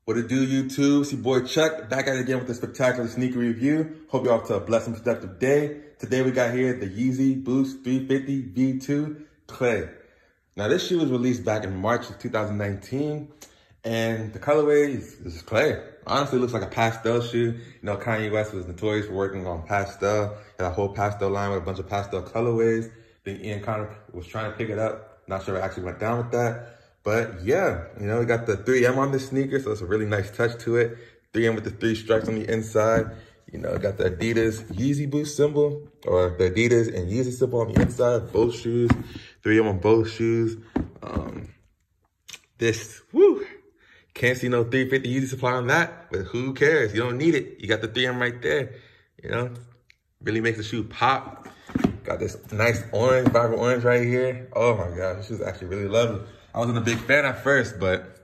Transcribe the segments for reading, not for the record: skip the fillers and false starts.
What it do, YouTube? It's your boy Chuck, back at it again with a spectacular sneaker review. Hope you're off to a blessed and productive day. Today we got here the Yeezy Boost 350 V2 Clay. Now this shoe was released back in March of 2019, and the colorway is clay. Honestly, it looks like a pastel shoe. You know, Kanye West was notorious for working on pastel. He had a whole pastel line with a bunch of pastel colorways. Then Ian kind of was trying to pick it up. Not sure it actually went down with that. But yeah, you know, we got the 3M on this sneaker, so it's a really nice touch to it. 3M with the 3 stripes on the inside. You know, got the Adidas Yeezy Boost symbol, or the Adidas and Yeezy symbol on the inside, both shoes. 3M on both shoes. Can't see no 350 Yeezy supply on that, but who cares? You don't need it. You got the 3M right there, you know? Really makes the shoe pop. Got this nice orange, vibrant orange right here. Oh my gosh, this shoe's actually really lovely. I wasn't a big fan at first, but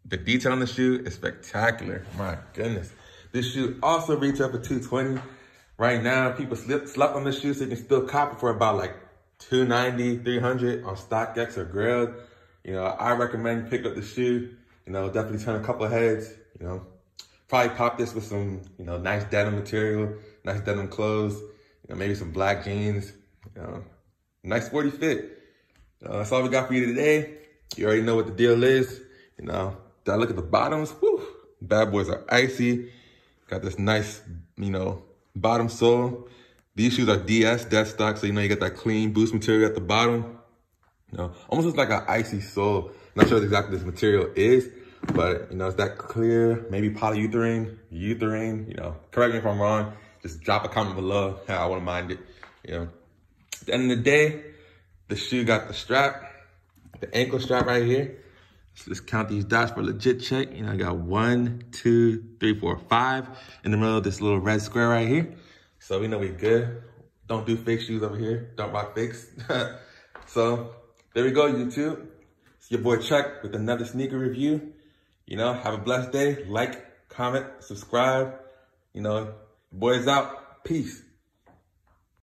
the detail on the shoe is spectacular. My goodness. This shoe also retails for $220. Right now, people slept on this shoe, so you can still cop it for about like $290, $300 on StockX or Grailed. You know, I recommend you pick up the shoe. You know, definitely turn a couple of heads. You know, probably pop this with some, you know, nice denim material, nice denim clothes. You know, maybe some black jeans. You know, nice sporty fit. That's all we got for you today. You already know what the deal is. You know, did I look at the bottoms? Whew, bad boys are icy. Got this nice, you know, bottom sole. These shoes are DS, dead stock, so you know you got that clean boost material at the bottom. You know, almost looks like an icy sole. Not sure what exactly this material is, but you know, it's that clear, maybe polyurethane, you know. Correct me if I'm wrong. Just drop a comment below. I wouldn't mind it. You know, at the end of the day, the shoe got the strap. The ankle strap right here. So just count these dots for a legit check. You know, I got 1, 2, 3, 4, 5 in the middle of this little red square right here. So we know we good. Don't do fake shoes over here. Don't rock fakes. So there we go, YouTube. It's your boy Chuck with another sneaker review. You know, have a blessed day. Like, comment, subscribe. You know, boys out. Peace.